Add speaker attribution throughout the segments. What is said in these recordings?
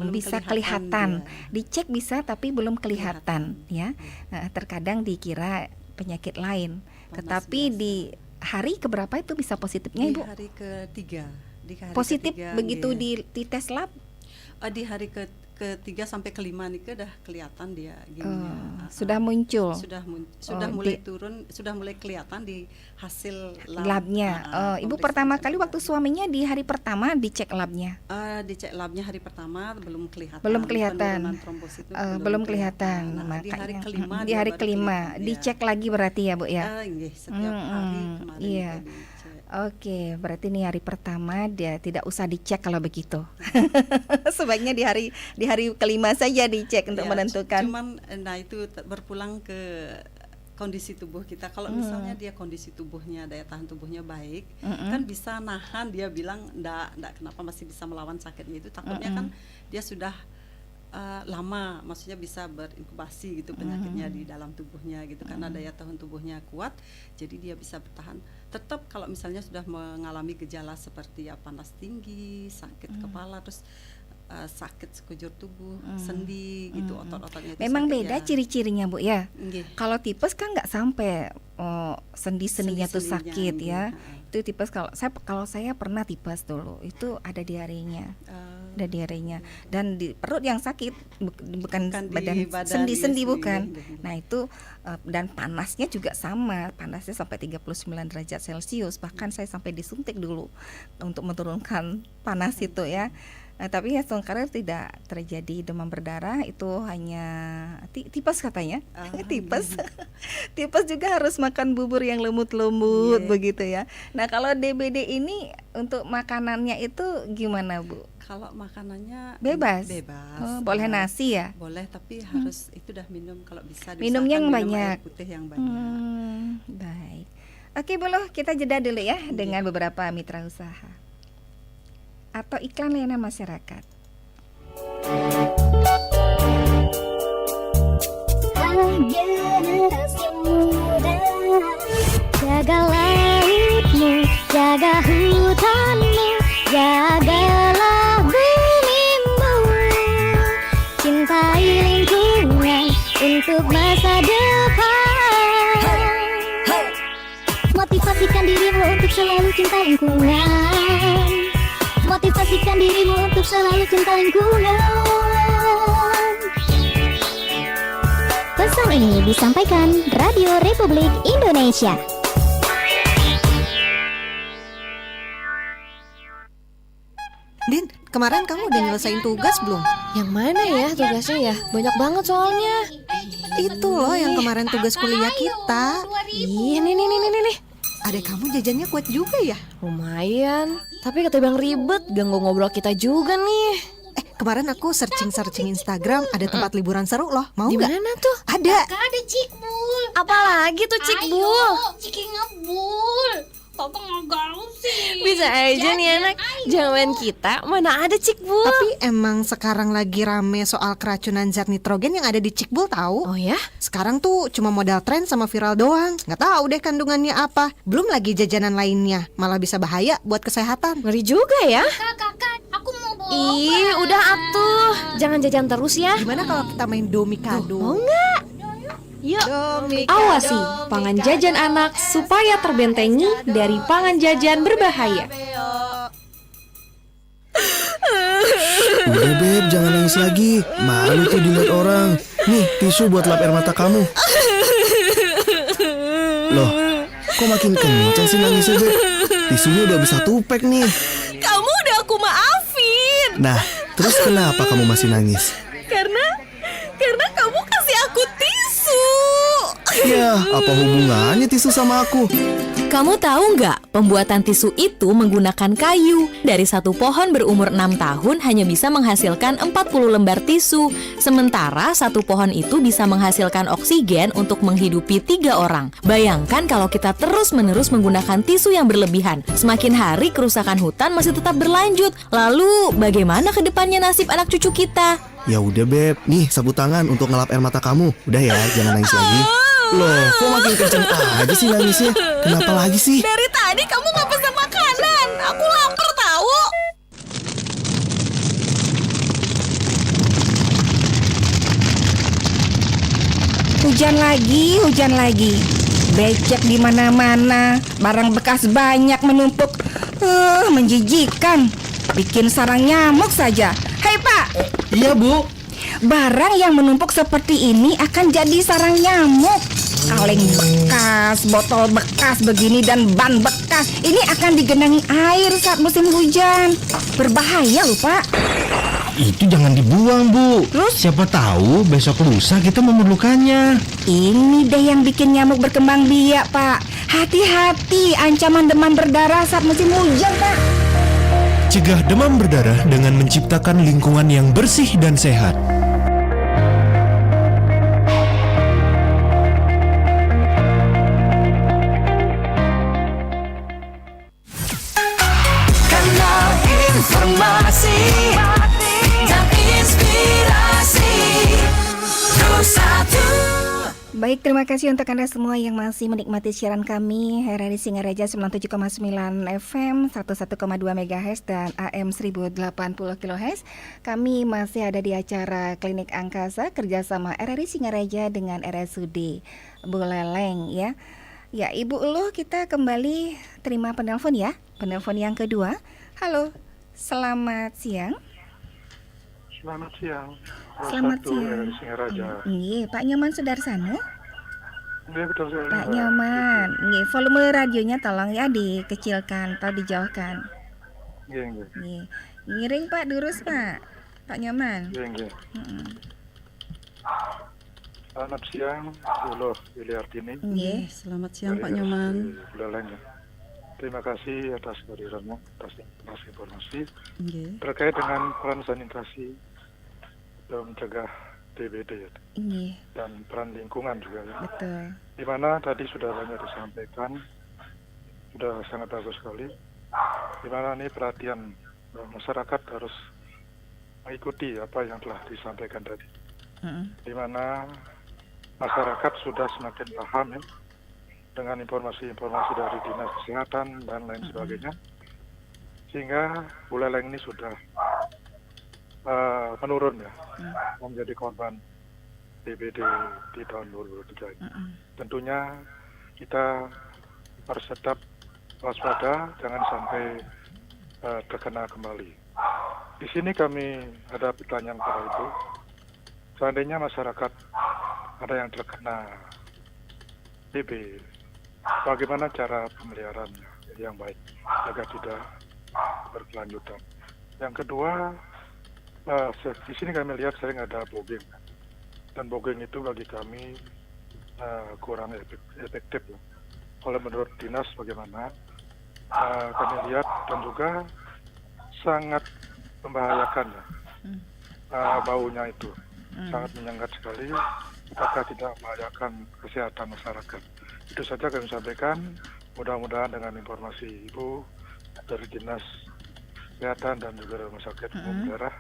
Speaker 1: belum bisa kelihatan. Dicek bisa tapi belum kelihatan ya. Terkadang dikira penyakit lain. Tetapi biasa. Di hari keberapa itu bisa positifnya, Ibu?
Speaker 2: Di hari ketiga.
Speaker 1: Positif ketiga, begitu di tes lab?
Speaker 2: Di hari ketiga sampai kelima nih udah kelihatan dia gininya.
Speaker 1: Sudah muncul.
Speaker 2: Sudah mulai turun, sudah mulai kelihatan di hasil
Speaker 1: labnya. Ibu pertama kali waktu suaminya di hari pertama dicek labnya?
Speaker 2: Dicek labnya hari pertama belum kelihatan.
Speaker 1: Belum kelihatan.
Speaker 2: Belum
Speaker 1: kelihatan.
Speaker 2: Di hari kelima
Speaker 1: dicek lagi berarti ya, Bu ya?
Speaker 2: Setiap hari kemarin
Speaker 1: iya. Oke, berarti ini hari pertama dia tidak usah dicek kalau begitu. Sebaiknya di hari kelima saja dicek untuk menentukan.
Speaker 2: Cuman itu berpulang ke kondisi tubuh kita. Kalau misalnya dia kondisi tubuhnya, daya tahan tubuhnya baik, kan bisa nahan. Dia bilang enggak kenapa masih bisa melawan sakitnya itu. Takutnya kan dia sudah lama, maksudnya bisa berinkubasi gitu penyakitnya di dalam tubuhnya gitu, karena daya tahan tubuhnya kuat, jadi dia bisa bertahan. Tetap kalau misalnya sudah mengalami gejala seperti panas tinggi, sakit kepala, terus sakit sekujur tubuh, sendi gitu, otot-ototnya itu
Speaker 1: memang
Speaker 2: sakit,
Speaker 1: beda ciri-cirinya, Bu ya. Kalau tipes kan nggak sampai sendi-sendinya tuh sakit ya. Itu tipes. Kalau saya pernah tipes dulu, itu ada diarenya. Ada diarenya dan di perut yang sakit, bukan badan sendi-sendi, bukan. Nah itu dan panasnya juga sama, panasnya sampai 39 derajat Celcius, bahkan saya sampai disuntik dulu untuk menurunkan panas itu ya. Tapi ya sekarang tidak terjadi demam berdarah, itu hanya tipes katanya. Tipes. Tipes juga harus makan bubur yang lembut-lembut begitu ya. Nah, kalau DBD ini untuk makanannya itu gimana, Bu?
Speaker 2: Kalau makanannya
Speaker 1: bebas. Boleh nasi ya?
Speaker 2: Boleh, tapi harus itu dah minum kalau bisa.
Speaker 1: Minumnya yang banyak.
Speaker 2: Air putih yang banyak.
Speaker 1: Baik. Oke, boleh kita jeda dulu ya dengan beberapa mitra usaha atau iklan layanan masyarakat.
Speaker 3: Generasi muda, jaga lautmu, jaga hutanmu, jagalah bumimu, cintai lingkungan untuk masa depan. Motivasikan dirimu untuk selalu cinta lingkungan. Motivasikan dirimu untuk selalu cinta lingkungan. Pesan ini disampaikan Radio Republik Indonesia.
Speaker 4: Din, kemarin kamu udah nyelesain tugas belum?
Speaker 5: Yang mana ya tugasnya ya? Banyak banget soalnya.
Speaker 4: Itu loh yang kemarin tugas kuliah kita.
Speaker 5: Ih, nih.
Speaker 4: Adek kamu jajannya kuat juga ya?
Speaker 5: Lumayan, tapi ketimbang ribet, ganggu ngobrol kita juga nih.
Speaker 4: Kemarin aku searching Instagram, ada tempat liburan seru loh. Mau nggak?
Speaker 5: Di mana tuh?
Speaker 4: Ada.
Speaker 3: Ada Cikbul.
Speaker 5: Apalagi tuh Cikbul?
Speaker 3: Ayo, Ciki ngebul. Papa nggak gaul sih.
Speaker 5: Bisa aja nih anak. Zaman kita mana ada Cikbul.
Speaker 4: Tapi emang sekarang lagi rame soal keracunan zat nitrogen yang ada di Cikbul tahu?
Speaker 5: Oh ya?
Speaker 4: Sekarang tuh cuma modal tren sama viral doang. Nggak tahu deh kandungannya apa. Belum lagi jajanan lainnya, malah bisa bahaya buat kesehatan.
Speaker 5: Ngeri juga ya.
Speaker 3: Kakak, aku mau bawa.
Speaker 5: Ih, udah atuh. Jangan jajan terus ya.
Speaker 4: Gimana kalau kita main domikado?
Speaker 5: Mau nggak? Yuk,
Speaker 6: awasi pangan jajan anak supaya terbentengi dari pangan jajan berbahaya.
Speaker 7: Udah Beb, jangan nangis lagi. Malu tuh dilihat orang. Nih, tisu buat lap air mata kamu. Loh, kok makin kencang sih nangisnya Beb? Tisunya udah bisa tupek nih.
Speaker 5: kamu udah aku maafin.
Speaker 7: Nah, terus kenapa kamu masih nangis?
Speaker 5: Karena kamu kasih aku tisu.
Speaker 7: Ya, apa hubungannya tisu sama aku?
Speaker 6: Kamu tahu nggak, pembuatan tisu itu menggunakan kayu. Dari satu pohon berumur 6 tahun hanya bisa menghasilkan 40 lembar tisu. Sementara satu pohon itu bisa menghasilkan oksigen untuk menghidupi 3 orang. Bayangkan kalau kita terus-menerus menggunakan tisu yang berlebihan. Semakin hari kerusakan hutan masih tetap berlanjut. Lalu bagaimana ke depannya nasib anak cucu kita?
Speaker 7: Ya udah Beb, nih sapu tangan untuk ngelap air mata kamu. Udah ya, jangan nangis lagi. Loh, kok makin kenceng aja sih nangisnya? Kenapa lagi sih?
Speaker 5: Dari tadi kamu nggak pesan makanan. Aku lapar tahu.
Speaker 1: hujan lagi. Becek di mana-mana, barang bekas banyak menumpuk. Menjijikan. Bikin sarang nyamuk saja. Hei Pak,
Speaker 7: Iya Bu.
Speaker 1: barang yang menumpuk seperti ini akan jadi sarang nyamuk. Kaleng bekas, botol bekas begini dan ban bekas ini akan digenangi air saat musim hujan. Berbahaya loh Pak.
Speaker 8: Itu jangan dibuang Bu.
Speaker 1: Terus?
Speaker 8: Siapa tahu besok lusa kita memerlukannya.
Speaker 1: Ini deh yang bikin nyamuk berkembang biak Pak. Hati-hati ancaman demam berdarah saat musim hujan Pak.
Speaker 8: Cegah demam berdarah dengan menciptakan lingkungan yang bersih dan sehat.
Speaker 9: Kanal informasi dan inspirasi Terus satu.
Speaker 1: Baik, terima kasih untuk Anda semua yang masih menikmati siaran kami RRI Singaraja 97,9 FM 101,2 MHz dan AM 1080 kHz. Kami masih ada di acara Klinik Angkasa kerjasama RRI Singaraja dengan RSUD Buleleng ya. Ya, Ibu Uluh, kita kembali terima penelpon ya. Penelpon yang kedua. Halo, selamat siang.
Speaker 10: Selamat siang.
Speaker 1: Selamat
Speaker 10: Satu
Speaker 1: siang.
Speaker 10: dari Singaraja.
Speaker 1: Iya, Pak Nyoman Sudarsana.
Speaker 10: Iya betul sekali.
Speaker 1: Pak Nyoman, nggih, volume radionya tolong ya dikecilkan atau dijauhkan.
Speaker 10: Iya, iya.
Speaker 1: Nggih. Ngiring Pak, durus Pak. Pak Nyoman.
Speaker 10: Iya, iya. Selamat siang, Uluh Yuliartini.
Speaker 1: Nggih.
Speaker 2: Selamat siang Pak
Speaker 10: Dari
Speaker 2: Nyoman.
Speaker 10: RSUD Buleleng, ya. Terima kasih atas kehadiranmu, atas informasi
Speaker 2: Nggih.
Speaker 10: terkait dengan peran sanitasi dalam mencegah DBD ya,
Speaker 1: Nggih,
Speaker 10: dan peran lingkungan juga ya.
Speaker 1: betul.
Speaker 10: Di mana tadi sudah banyak disampaikan, sudah sangat bagus sekali. Di mana ini perhatian masyarakat harus mengikuti apa yang telah disampaikan tadi. Di mana masyarakat sudah semakin paham ya dengan informasi-informasi dari dinas kesehatan dan lain sebagainya, sehingga Buleleng ini sudah menurun ya, menjadi korban DBD di tahun 2023 ini. Tentunya kita harus tetap waspada, jangan sampai terkena kembali. Di sini kami ada pertanyaan kepada Ibu. Seandainya masyarakat ada yang terkena DB, bagaimana cara pemeliharaannya yang baik agar tidak berkelanjutan? Yang kedua, di sini kami lihat sering ada bogging, dan bogging itu bagi kami kurang efektif. Kalau menurut dinas bagaimana? Kami lihat dan juga sangat membahayakan ya, baunya itu sangat menyengat sekali, apakah tidak membahayakan kesehatan masyarakat. Itu saja kami sampaikan. Mudah-mudahan dengan informasi Ibu dari dinas kesehatan dan juga rumah sakit umum daerah,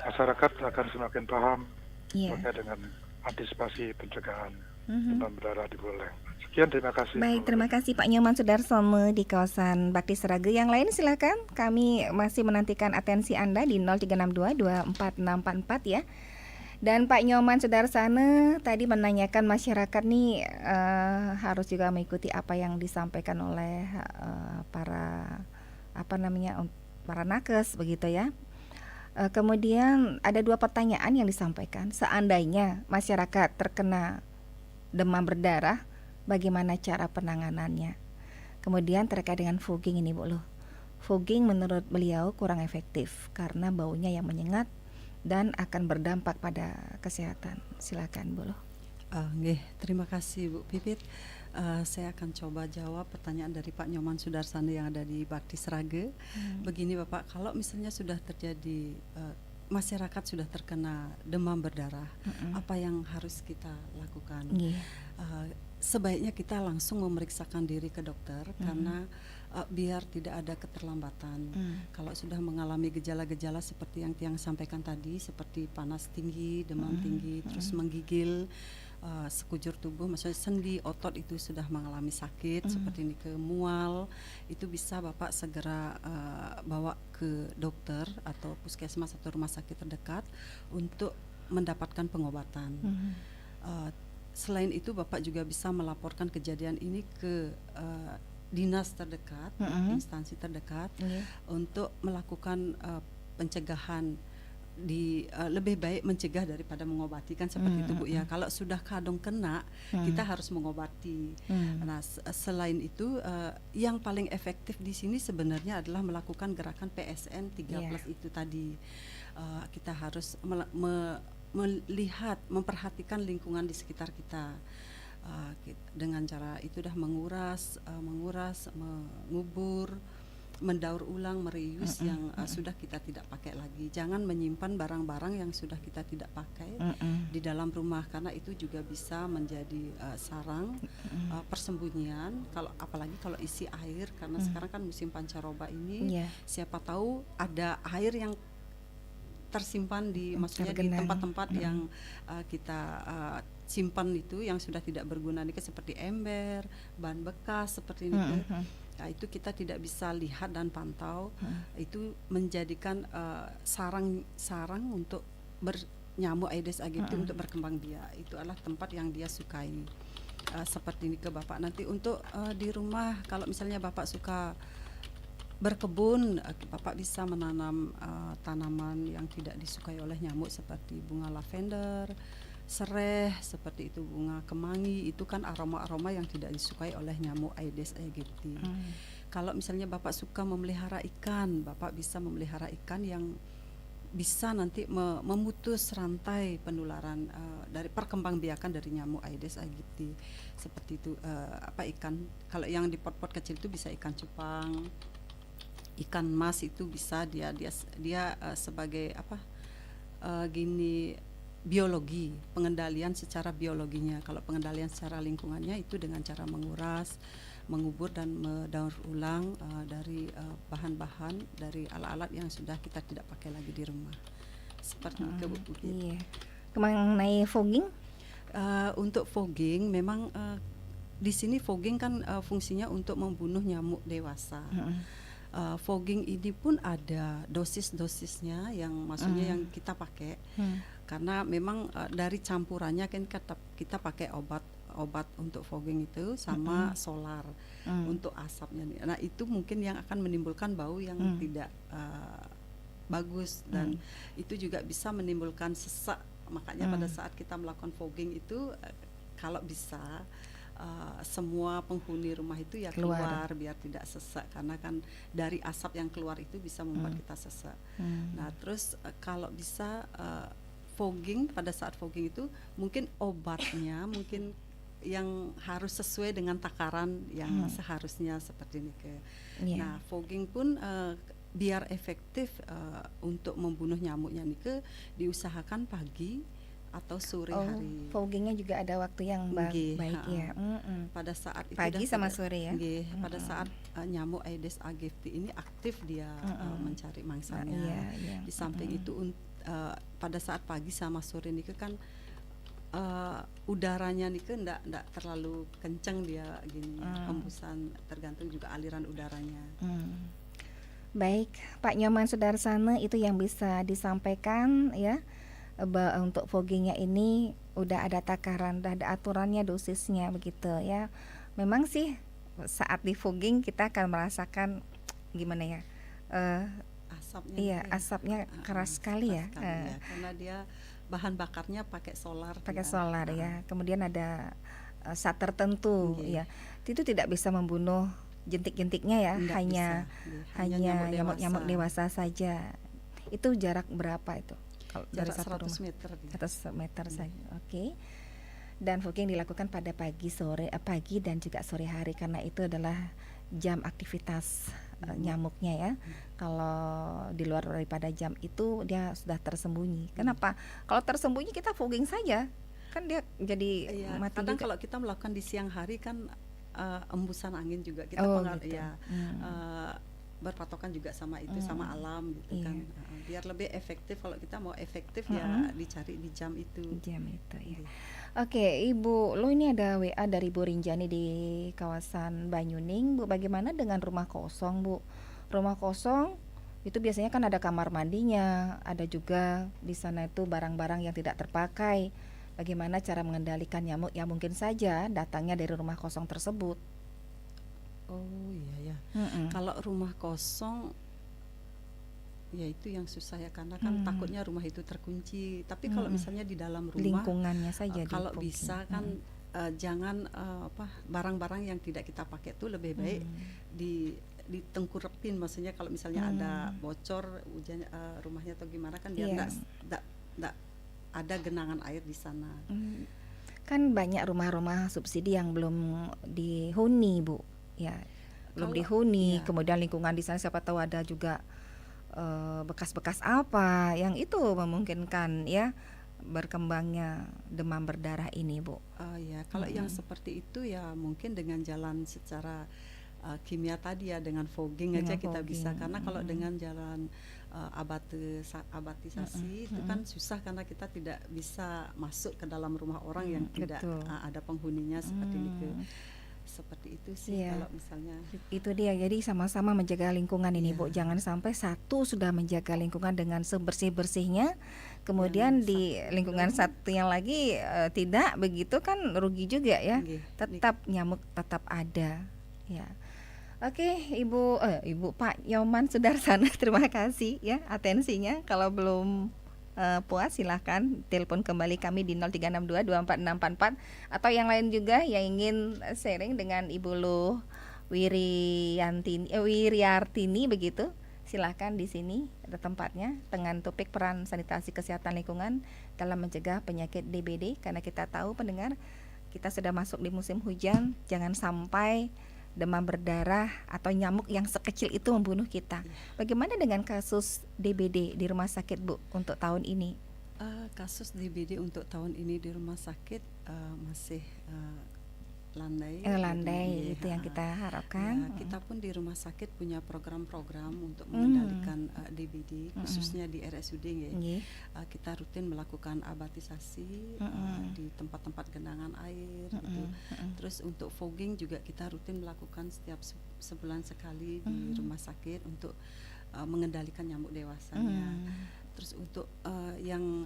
Speaker 10: masyarakat akan semakin paham terkait dengan antisipasi pencegahan demam berdarah di Buleleng. Sekian, terima kasih.
Speaker 1: Baik, terima kasih Pak Nyoman Sudarsono di kawasan Bakti Seraga. Yang lain silakan, kami masih menantikan atensi Anda di 0362 24644 ya. Dan Pak Nyoman Sudarsana tadi menanyakan masyarakat nih harus juga mengikuti apa yang disampaikan oleh para nakes begitu ya. Kemudian ada dua pertanyaan yang disampaikan. Seandainya masyarakat terkena demam berdarah, bagaimana cara penanganannya? Kemudian terkait dengan fogging ini Bu Luh. Fogging menurut beliau kurang efektif karena baunya yang menyengat dan akan berdampak pada kesehatan. Silakan Bu Luh.
Speaker 2: Terima kasih Bu Pipit. Saya akan coba jawab pertanyaan dari Pak Nyoman Sudarsana yang ada di Bakti Seraga. Begini Bapak, kalau misalnya sudah terjadi masyarakat sudah terkena demam berdarah, apa yang harus kita lakukan? Sebaiknya kita langsung memeriksakan diri ke dokter karena biar tidak ada keterlambatan. Kalau sudah mengalami gejala-gejala seperti yang Tiang sampaikan tadi, seperti panas tinggi, demam tinggi, terus menggigil, sekujur tubuh, maksudnya sendi, otot itu sudah mengalami sakit seperti ini, ke mual, itu bisa Bapak segera bawa ke dokter atau puskesmas atau rumah sakit terdekat untuk mendapatkan pengobatan. Selain itu Bapak juga bisa melaporkan kejadian ini ke dinas terdekat, instansi terdekat untuk melakukan pencegahan. Lebih baik mencegah daripada mengobati, kan seperti itu Bu ya. Kalau sudah kadung kena, kita harus mengobati. Nah, selain itu yang paling efektif di sini sebenarnya adalah melakukan gerakan PSN 3+ itu tadi. Kita harus melihat, memperhatikan lingkungan di sekitar kita. Dengan cara itu dah menguras, mengubur, mendaur ulang, mereuse yang sudah kita tidak pakai lagi. Jangan menyimpan barang-barang yang sudah kita tidak pakai di dalam rumah, karena itu juga bisa menjadi sarang persembunyian. Apalagi kalau isi air, karena sekarang kan musim pancaroba ini, siapa tahu ada air yang tersimpan maksudnya di tempat-tempat yang kita simpan itu yang sudah tidak berguna nih, seperti ember, bahan bekas seperti ini. Nah, itu kita tidak bisa lihat dan pantau. Itu menjadikan sarang untuk nyamuk Aedes aegypti untuk berkembang biak. Itu adalah tempat yang dia sukai. Seperti ini ke Bapak. Nanti untuk di rumah, kalau misalnya Bapak suka berkebun, Bapak bisa menanam tanaman yang tidak disukai oleh nyamuk seperti bunga lavender, sereh, seperti itu, bunga kemangi. Itu kan aroma-aroma yang tidak disukai oleh nyamuk Aedes aegypti. Kalau misalnya Bapak suka memelihara ikan, Bapak bisa memelihara ikan yang bisa nanti memutus rantai penularan dari perkembangbiakan dari nyamuk Aedes aegypti. Seperti itu, ikan, kalau yang di pot-pot kecil itu bisa ikan cupang, ikan mas, itu bisa dia sebagai biologi, pengendalian secara biologinya. Kalau pengendalian secara lingkungannya itu dengan cara menguras, mengubur dan mendaur ulang dari bahan-bahan, dari alat-alat yang sudah kita tidak pakai lagi di rumah. Seperti itu Bu.
Speaker 1: Iya. Mengenai fogging?
Speaker 2: Untuk fogging memang di sini fogging kan fungsinya untuk membunuh nyamuk dewasa. Fogging ini pun ada dosis-dosisnya yang maksudnya yang kita pakai. Karena memang dari campurannya kan kita pakai obat untuk fogging itu sama solar untuk asapnya. Nah, itu mungkin yang akan menimbulkan bau yang tidak bagus, dan itu juga bisa menimbulkan sesak. Makanya pada saat kita melakukan fogging itu kalau bisa semua penghuni rumah itu ya keluar biar tidak sesak, karena kan dari asap yang keluar itu bisa membuat kita sesak. Nah, terus kalau bisa fogging, pada saat fogging itu mungkin obatnya mungkin yang harus sesuai dengan takaran yang seharusnya seperti ini. Nah, fogging pun biar efektif untuk membunuh nyamuknya nih diusahakan pagi atau sore hari.
Speaker 1: Foggingnya juga ada waktu yang baik ya.
Speaker 2: Pada saat itu
Speaker 1: pagi sama sore ya.
Speaker 2: Pada saat nyamuk Aedes aegypti ini aktif dia mencari mangsanya. Di samping itu pada saat pagi sama sore nih kan udaranya nih kan ndak terlalu kencang dia gini, hembusan, tergantung juga aliran udaranya.
Speaker 1: Baik, Pak Nyoman Sudarsana, itu yang bisa disampaikan ya. Untuk foggingnya ini udah ada takaran, udah ada aturannya, dosisnya begitu ya. Memang sih saat di fogging kita akan merasakan gimana ya,
Speaker 2: asapnya.
Speaker 1: Iya, asapnya keras sekali ya.
Speaker 2: Karena dia bahan bakarnya pakai solar.
Speaker 1: Ya. Kemudian ada zat tertentu ya. Itu tidak bisa membunuh jentik-jentiknya ya, hanya nyamuk dewasa saja. Itu jarak berapa itu? Kalau dari satu
Speaker 2: 100
Speaker 1: rumah?
Speaker 2: meter.
Speaker 1: 100 meter saja. Oke. Dan fogging dilakukan pada pagi dan juga sore hari, karena itu adalah jam aktivitas nyamuknya ya. Kalau di luar daripada jam itu dia sudah tersembunyi. Kenapa? Kalau tersembunyi kita fogging saja, kan dia jadi mati
Speaker 2: kadang
Speaker 1: juga.
Speaker 2: kalau kita melakukan di siang hari kan embusan angin juga kita berpatokan juga sama itu, sama alam gitu kan. Biar lebih efektif, kalau kita mau efektif ya dicari di jam itu.
Speaker 1: Ya. Oke, Ibu, ini ada WA dari Bu Rinjani di kawasan Banyuning. Bu, bagaimana dengan rumah kosong, Bu? Rumah kosong itu biasanya kan ada kamar mandinya, ada juga di sana itu barang-barang yang tidak terpakai. Bagaimana cara mengendalikan nyamuk yang mungkin saja datangnya dari rumah kosong tersebut?
Speaker 2: Oh iya ya.
Speaker 1: Mm-mm.
Speaker 2: Kalau rumah kosong, ya itu yang susah ya, karena kan takutnya rumah itu terkunci. Tapi kalau misalnya di dalam rumah,
Speaker 1: Lingkungannya saja
Speaker 2: kalau
Speaker 1: difogging.
Speaker 2: bisa kan jangan barang-barang yang tidak kita pakai itu lebih baik ditengkurepin. Maksudnya kalau misalnya ada bocor hujan rumahnya atau gimana kan biar
Speaker 1: Iya.
Speaker 2: enggak ada genangan air di sana.
Speaker 1: Kan banyak rumah-rumah subsidi yang belum dihuni, Bu. Ya, belum dihuni.
Speaker 2: iya.
Speaker 1: Kemudian lingkungan di sana siapa tahu ada juga bekas-bekas apa yang itu memungkinkan ya berkembangnya demam berdarah ini, Bu.
Speaker 2: Ya, kalau yang seperti itu ya mungkin dengan jalan secara kimia tadi ya, dengan fogging aja kita bisa. Karena kalau dengan jalan abatisasi itu kan susah, karena kita tidak bisa masuk ke dalam rumah orang yang tidak ada penghuninya seperti itu. Seperti itu sih kalau misalnya.
Speaker 1: Itu dia, jadi sama-sama menjaga lingkungan ini, Bu. Jangan sampai satu sudah menjaga lingkungan dengan sebersih-bersihnya, kemudian di lingkungan satu yang lagi tidak, begitu kan rugi juga ya. Tetap nyamuk tetap ada ya. Oke, Ibu Pak Nyoman Sudarsana, terima kasih ya atensinya. Kalau belum puas silahkan telepon kembali kami di 0362246644, atau yang lain juga yang ingin sharing dengan Ibu Luh Wiriartini begitu, silahkan di sini ada tempatnya dengan topik peran sanitasi kesehatan lingkungan dalam mencegah penyakit DBD. Karena kita tahu pendengar, kita sudah masuk di musim hujan, jangan sampai demam berdarah atau nyamuk yang sekecil itu membunuh kita. Bagaimana dengan kasus DBD di rumah sakit, Bu, untuk tahun ini?
Speaker 2: Kasus DBD untuk tahun ini di rumah sakit masih landai.
Speaker 1: Landai itu yang kita harapkan.
Speaker 2: Ya, kita pun di rumah sakit punya program-program untuk mengendalikan DBD, khususnya di RSUD ya. Kita rutin melakukan abatisasi di tempat-tempat genangan air gitu. Terus untuk fogging juga kita rutin melakukan setiap sebulan sekali di rumah sakit untuk mengendalikan nyamuk dewasanya. Terus untuk yang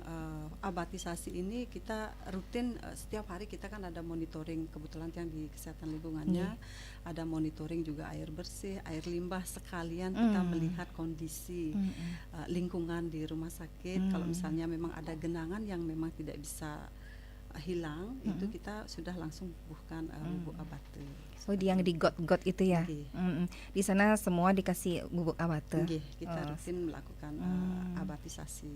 Speaker 2: abatisasi ini kita rutin setiap hari, kita kan ada monitoring, kebetulan yang di kesehatan lingkungannya ada monitoring juga air bersih, air limbah, sekalian kita melihat kondisi lingkungan di rumah sakit. Kalau misalnya memang ada genangan yang memang tidak bisa hilang, itu kita sudah langsung bubuhkan bubuk abate.
Speaker 1: Oh, yang di got-got itu ya. Di sana semua dikasih bubuk abate.
Speaker 2: Kita rutin melakukan abatisasi.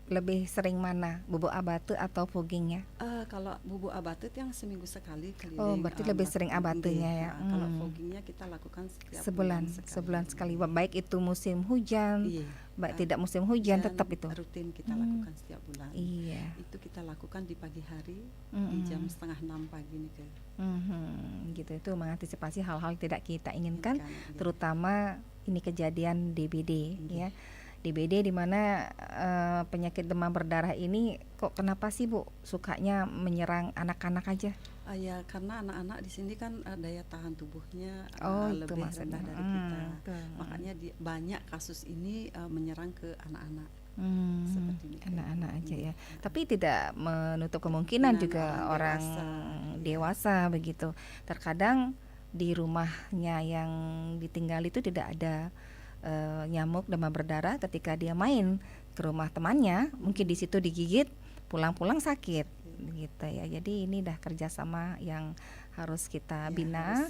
Speaker 1: Lebih sering mana, bubuk abate atau foggingnya?
Speaker 2: Kalau bubuk abate yang seminggu sekali keliling.
Speaker 1: Oh, berarti lebih sering abatenya ya.
Speaker 2: Kalau foggingnya kita lakukan setiap
Speaker 1: sebulan sekali. Baik itu musim hujan, baik tidak musim hujan, tetap itu
Speaker 2: rutin kita lakukan setiap bulan.
Speaker 1: Iya.
Speaker 2: Itu kita lakukan di pagi hari, di jam 5:30 pagi nih
Speaker 1: gitu. Itu mengantisipasi hal-hal tidak kita inginkan, terutama ini kejadian DBD ya. DBD di mana penyakit demam berdarah ini kok kenapa sih, Bu, sukanya menyerang anak-anak aja?
Speaker 2: Ya karena anak-anak di sini kan daya tahan tubuhnya lebih rendah dari kita. Makanya banyak kasus ini menyerang ke anak-anak. Seperti ini.
Speaker 1: Anak-anak aja ya. Tapi tidak menutup kemungkinan juga orang dewasa begitu. Terkadang di rumahnya yang ditinggal itu tidak ada nyamuk demam berdarah, ketika dia main ke rumah temannya mungkin di situ digigit, pulang-pulang sakit gitu ya. Jadi ini dah kerjasama yang harus kita bina,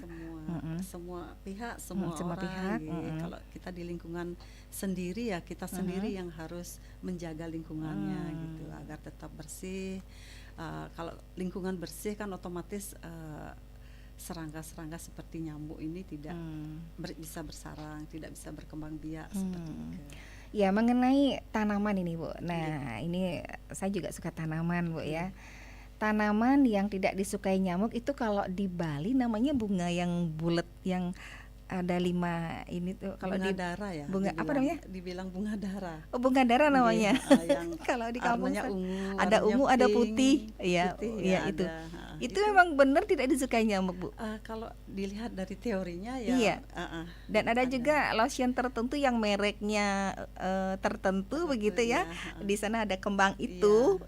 Speaker 2: semua pihak, semua orang. Kalau kita di lingkungan sendiri ya kita sendiri yang harus menjaga lingkungannya gitu agar tetap bersih. Kalau lingkungan bersih kan otomatis serangga-serangga seperti nyamuk ini tidak bisa bersarang, tidak bisa berkembang biak seperti itu.
Speaker 1: Ya, mengenai tanaman ini, Bu. Nah, ini saya juga suka tanaman, Bu ya. Tanaman yang tidak disukai nyamuk itu kalau di Bali namanya bunga yang bulat yang ada 5 ini tuh. Kalau
Speaker 2: bunga dara ya.
Speaker 1: Bunga apa namanya?
Speaker 2: Dibilang bunga dara.
Speaker 1: Oh, bunga dara namanya.
Speaker 2: Yang
Speaker 1: kalau di kampung
Speaker 2: ungu,
Speaker 1: ada ungu, ada putih. Iya,
Speaker 2: putih,
Speaker 1: iya itu. itu memang benar tidak disukai nyamuk, Bu?
Speaker 2: Kalau dilihat dari teorinya ya.
Speaker 1: Iya. Dan ada juga lotion tertentu yang mereknya tertentu begitu ya. Di sana ada kembang itu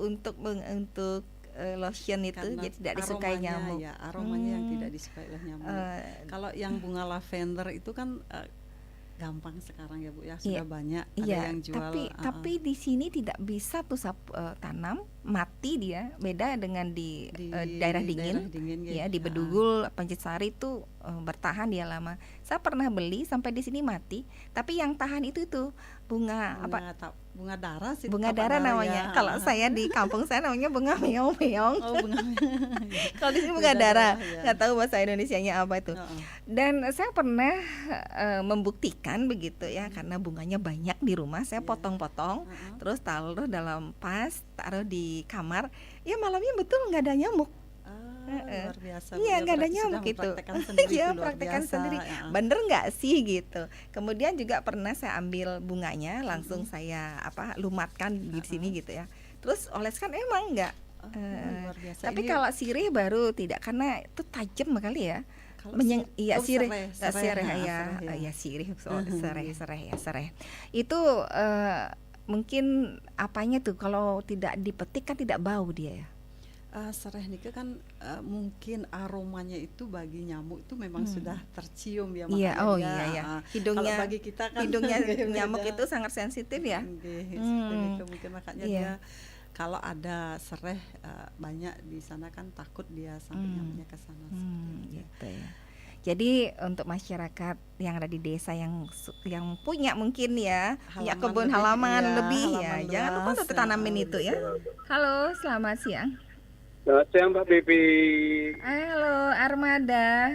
Speaker 1: untuk lotion itu
Speaker 2: karena
Speaker 1: jadi tidak disukai nyamuk.
Speaker 2: Ya, aromanya yang tidak disukai oleh nyamuk. Kalau yang bunga lavender itu kan gampang sekarang ya Bu ya, sudah banyak ada yang jual.
Speaker 1: Tapi di sini tidak bisa tuh tanam, mati dia. Beda dengan di daerah dingin ya, di Bedugul, Pancitsari itu bertahan dia lama. Saya pernah beli sampai di sini mati, tapi yang tahan itu tuh bunga
Speaker 2: bunga darah sih.
Speaker 1: Bunga darah namanya. Kalau saya di kampung saya namanya bunga meong-meong.
Speaker 2: Bunga.
Speaker 1: Kalau di sini bunga darah. Nggak tahu bahasa Indonesianya apa itu. Dan saya pernah membuktikan begitu ya, karena bunganya banyak di rumah, saya potong-potong, terus taruh dalam vas, taruh di kamar. Ya malamnya betul nggak ada nyamuk.
Speaker 2: Luar biasa.
Speaker 1: Iya, nggak ada nyamuk itu. Iya, praktekkan sendiri. Bener nggak sih gitu. Kemudian juga pernah saya ambil bunganya, langsung saya lumatkan di sini gitu ya. Terus oleskan emang nggak.
Speaker 2: Luar biasa.
Speaker 1: Tapi kalau sirih baru tidak, karena itu tajam kali ya. Sirih sereh. Itu mungkin apanya tuh, kalau tidak dipetik kan tidak bau dia ya.
Speaker 2: Sereh nike kan mungkin aromanya itu bagi nyamuk itu memang sudah tercium ya, makanya
Speaker 1: hidungnya,
Speaker 2: kalau bagi kita kan
Speaker 1: hidungnya nyamuk itu sangat sensitif ya.
Speaker 2: Mungkin makanya dia kalau ada sereh banyak di sana kan takut dia sampai nyamuknya ke sana.
Speaker 1: Gitu ya. Jadi untuk masyarakat yang ada di desa yang punya mungkin ya, punya kebun halaman lebih ya, jangan lupa untuk tanamin itu ya. Halo, selamat siang.
Speaker 11: Selamat siang Mbak Bibi.
Speaker 1: Halo Armada.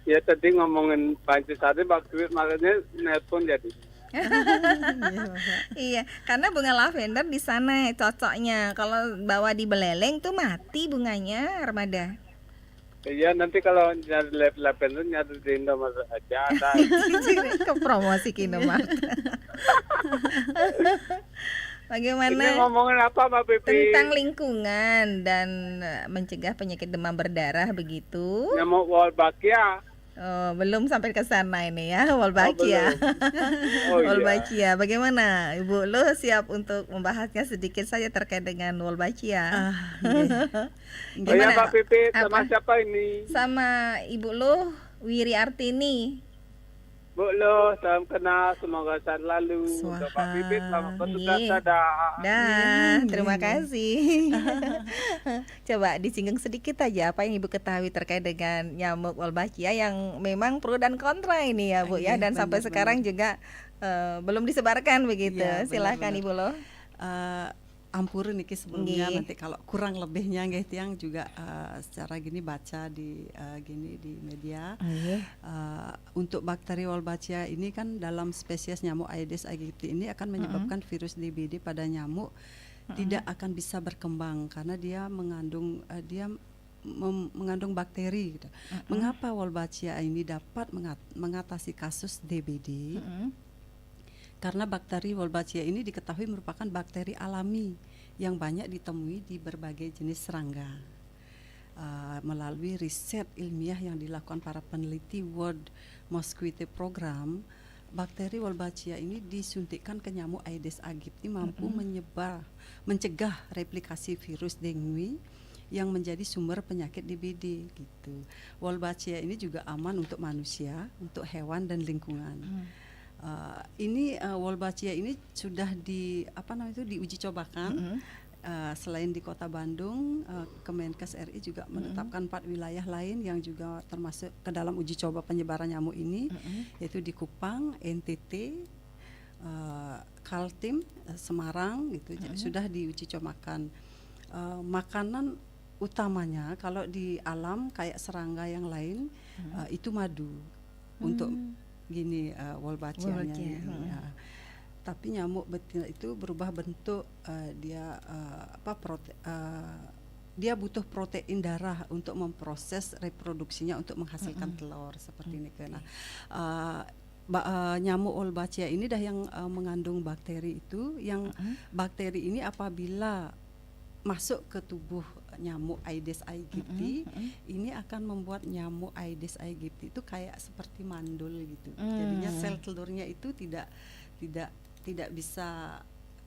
Speaker 11: Ya tadi ngomongin Pancitsari, waktu makanya nelpon jadi.
Speaker 1: Iya, karena bunga lavender di sana cocoknya. Kalau bawa di beleleng tuh mati bunganya, Armada.
Speaker 11: Iya, nanti kalau nyari lavender nyari di Indomaret aja ada.
Speaker 1: Ke promosi ke Indomaret. Bagaimana?
Speaker 11: Ini ngomongin apa Mbak Bibi?
Speaker 1: Tentang lingkungan dan mencegah penyakit demam berdarah begitu.
Speaker 11: Nyamuk Wolbachia.
Speaker 1: Oh, belum sampai ke sana ini ya, Wolbachia. Wolbachia. Bagaimana Ibu lo siap untuk membahasnya sedikit saja terkait dengan Wolbachia?
Speaker 11: Gimana Mbak Bibi, sama siapa ini?
Speaker 1: Sama Ibu lo Wiri Artini.
Speaker 11: Bu lo, salam kenal, semoga sehat lalu. Untuk Pak Bibit, selamat bertugas, dadah.
Speaker 1: Terima kasih. Coba disinggung sedikit aja apa yang Ibu ketahui terkait dengan nyamuk Wolbachia yang memang pro dan kontra ini ya Bu ya, dan sampai sekarang juga belum disebarkan begitu. Silahkan Ibu lo.
Speaker 2: Ampun niki sebelumnya nanti kalau kurang lebihnya nggih tiang juga secara gini baca di gini di media. Untuk bakteri Wolbachia ini kan dalam spesies nyamuk Aedes aegypti ini akan menyebabkan virus DBD pada nyamuk tidak akan bisa berkembang karena dia mengandung mengandung bakteri gitu. Mengapa Wolbachia ini dapat mengatasi kasus DBD? Karena bakteri Wolbachia ini diketahui merupakan bakteri alami yang banyak ditemui di berbagai jenis serangga. Melalui riset ilmiah yang dilakukan para peneliti World Mosquito Program, bakteri Wolbachia ini disuntikkan ke nyamuk Aedes aegypti mampu mencegah replikasi virus dengue yang menjadi sumber penyakit DBD gitu. Wolbachia ini juga aman untuk manusia, untuk hewan dan lingkungan. Wolbachia ini sudah diuji cobakan. Selain di Kota Bandung, Kemenkes RI juga menetapkan 4 wilayah lain yang juga termasuk ke dalam uji coba penyebaran nyamuk ini, yaitu di Kupang, NTT, Kaltim, Semarang gitu. Jadi sudah diuji cobakan. Makanan utamanya kalau di alam kayak serangga yang lain itu madu untuk gini Wolbachia-nya ya. Tapi nyamuk betina itu berubah bentuk, dia butuh protein darah untuk memproses reproduksinya untuk menghasilkan telur seperti ini. Nah, nyamuk Wolbachia ini dah yang mengandung bakteri itu, yang bakteri ini apabila masuk ke tubuh nyamuk Aedes aegypti, ini akan membuat nyamuk Aedes aegypti itu kayak seperti mandul gitu. Jadinya sel telurnya itu tidak bisa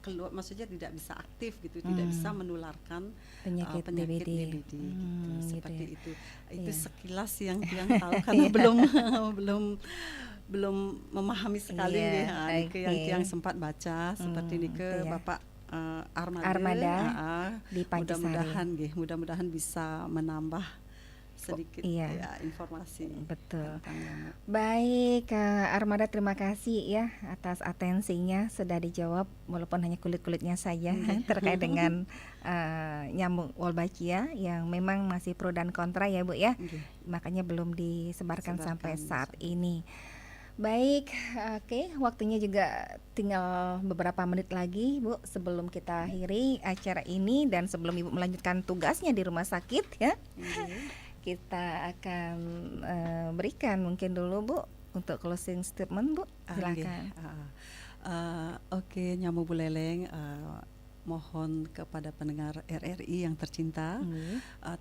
Speaker 2: keluar, maksudnya tidak bisa aktif gitu, tidak bisa menularkan
Speaker 1: penyakit DBD
Speaker 2: gitu, seperti
Speaker 1: ya.
Speaker 2: Itu sekilas yang tahu karena belum memahami sekali nih ke yang sempat baca seperti ini ke Bapak Armada
Speaker 1: di Pancasari.
Speaker 2: Mudah-mudahan bisa menambah sedikit informasi.
Speaker 1: Betul. Baik, Armada, terima kasih ya atas atensinya, sudah dijawab walaupun hanya kulit-kulitnya saja terkait dengan nyamuk Wolbachia yang memang masih pro dan kontra ya Bu ya. Makanya belum disebarkan sampai saat ini. Baik, oke, waktunya juga tinggal beberapa menit lagi Bu sebelum kita akhiri acara ini dan sebelum Ibu melanjutkan tugasnya di rumah sakit ya. Kita akan berikan mungkin dulu Bu untuk closing statement Bu, silakan.
Speaker 2: Oke, Nyamuk Buleleng, mohon kepada pendengar RRI yang tercinta,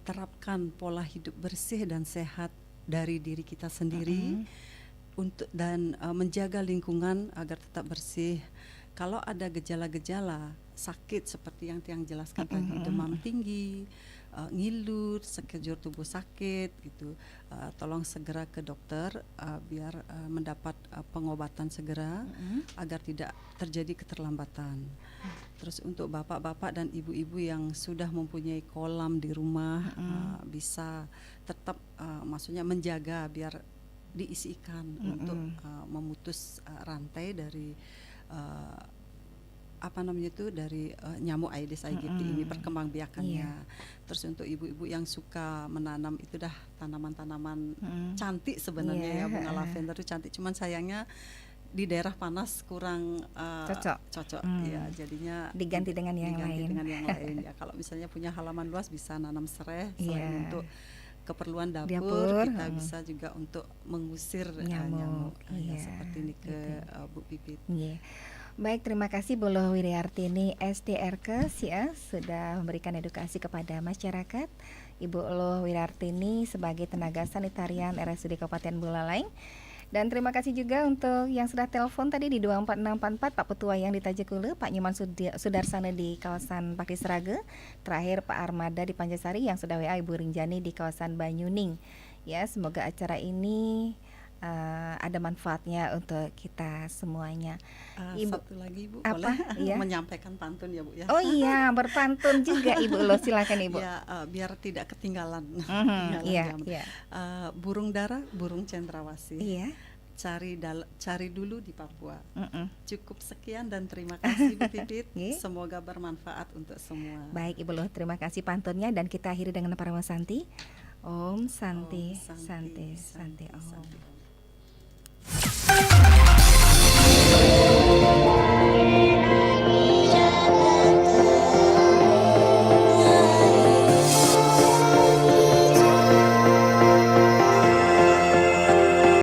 Speaker 2: terapkan pola hidup bersih dan sehat dari diri kita sendiri. Dan menjaga lingkungan agar tetap bersih. Kalau ada gejala-gejala sakit seperti yang Tiang jelaskan tadi, demam tinggi, ngilu, sekejur tubuh sakit gitu, tolong segera ke dokter biar mendapat pengobatan segera agar tidak terjadi keterlambatan. Terus untuk bapak-bapak dan ibu-ibu yang sudah mempunyai kolam di rumah, bisa tetap maksudnya menjaga biar diisi ikan untuk memutus rantai dari dari nyamuk Aedes aegypti ini, perkembangbiakannya. Terus untuk ibu-ibu yang suka menanam itu dah tanaman-tanaman cantik sebenarnya ya, bunga lavender itu cantik, cuman sayangnya di daerah panas kurang cocok ya, jadinya
Speaker 1: diganti dengan yang lain.
Speaker 2: Ya, kalau misalnya punya halaman luas bisa nanam serai selain untuk keperluan dapur, kita bisa juga untuk mengusir nyamuk seperti ini ke Bu Pipit.
Speaker 1: Baik, terima kasih Bu Loh Wiriartini SDRkes ya sudah memberikan edukasi kepada masyarakat. Ibu Loh Wiriartini sebagai tenaga sanitarian RSUD Kabupaten Buleleng. Dan terima kasih juga untuk yang sudah telepon tadi di 24644, Pak Petua yang di Tajekule, Pak Nyoman Sudarsana di kawasan Pakri Sraga, terakhir Pak Armada di Pancasari yang sudah WA Ibu Rinjani di kawasan Banyuning. Ya, semoga acara ini ada manfaatnya untuk kita semuanya.
Speaker 2: Ibu, satu lagi Bu,
Speaker 1: apa?
Speaker 2: Boleh menyampaikan pantun ya Bu ya.
Speaker 1: Oh iya, berpantun juga Ibu Loh, silakan Ibu.
Speaker 2: Ya, biar tidak ketinggalan. Burung dara, burung cendrawasih.
Speaker 1: Iya.
Speaker 2: Cari dulu di Papua. Cukup sekian dan terima kasih Bu Pipit. Semoga bermanfaat untuk semua.
Speaker 1: Baik Ibu Loh, terima kasih pantunnya dan kita akhiri dengan Parama Santi. Om Santi, Santi, Santi, Om.